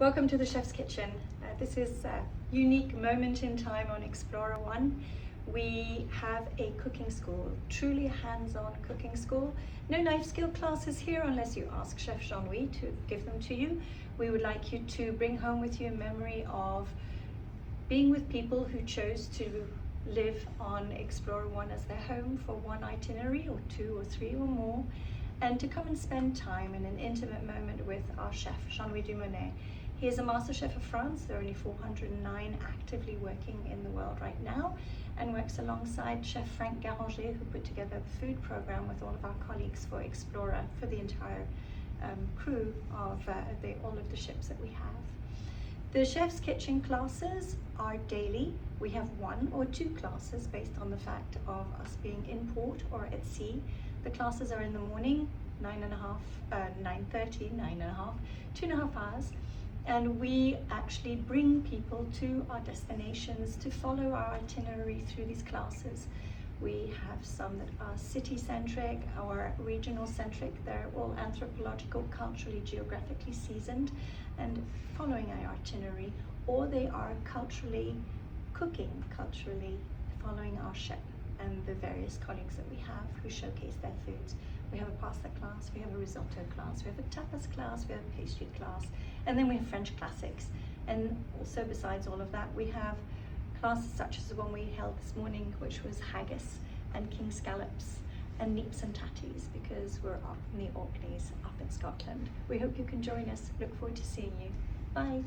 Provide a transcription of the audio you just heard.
Welcome to the Chef's Kitchen. This is a unique moment in time on Explora One. We have a cooking school, truly a hands-on cooking school. No knife skill classes here unless you ask Chef Jean-Louis to give them to you. We would like you to bring home with you a memory of being with people who chose to live on Explora One as their home for one itinerary or two or three or more, and to come and spend time in an intimate moment with our chef, Jean-Louis Dumonet. He is a master chef of France. There are only 409 actively working in the world right now, and works alongside Chef Frank Garanger, who put together the food program with all of our colleagues for Explora for the entire crew of all of the ships that we have. The Chef's Kitchen classes are daily. We have one or two classes based on the fact of us being in port or at sea. The classes are in the morning, 9:30, 2.5 hours. And we actually bring people to our destinations to follow our itinerary through these classes. We have some that are city-centric or regional-centric. They're all anthropological, culturally, geographically seasoned and following our itinerary, or they are culturally cooking, culturally following our chef and the various colleagues that we have who showcase their foods. We have a pasta class, we have a risotto class, we have a tapas class, we have a pastry class, and then we have French classics. And also besides all of that, we have classes such as the one we held this morning, which was haggis and king scallops and neeps and tatties, because we're up in the Orkneys, up in Scotland. We hope you can join us. Look forward to seeing you. Bye.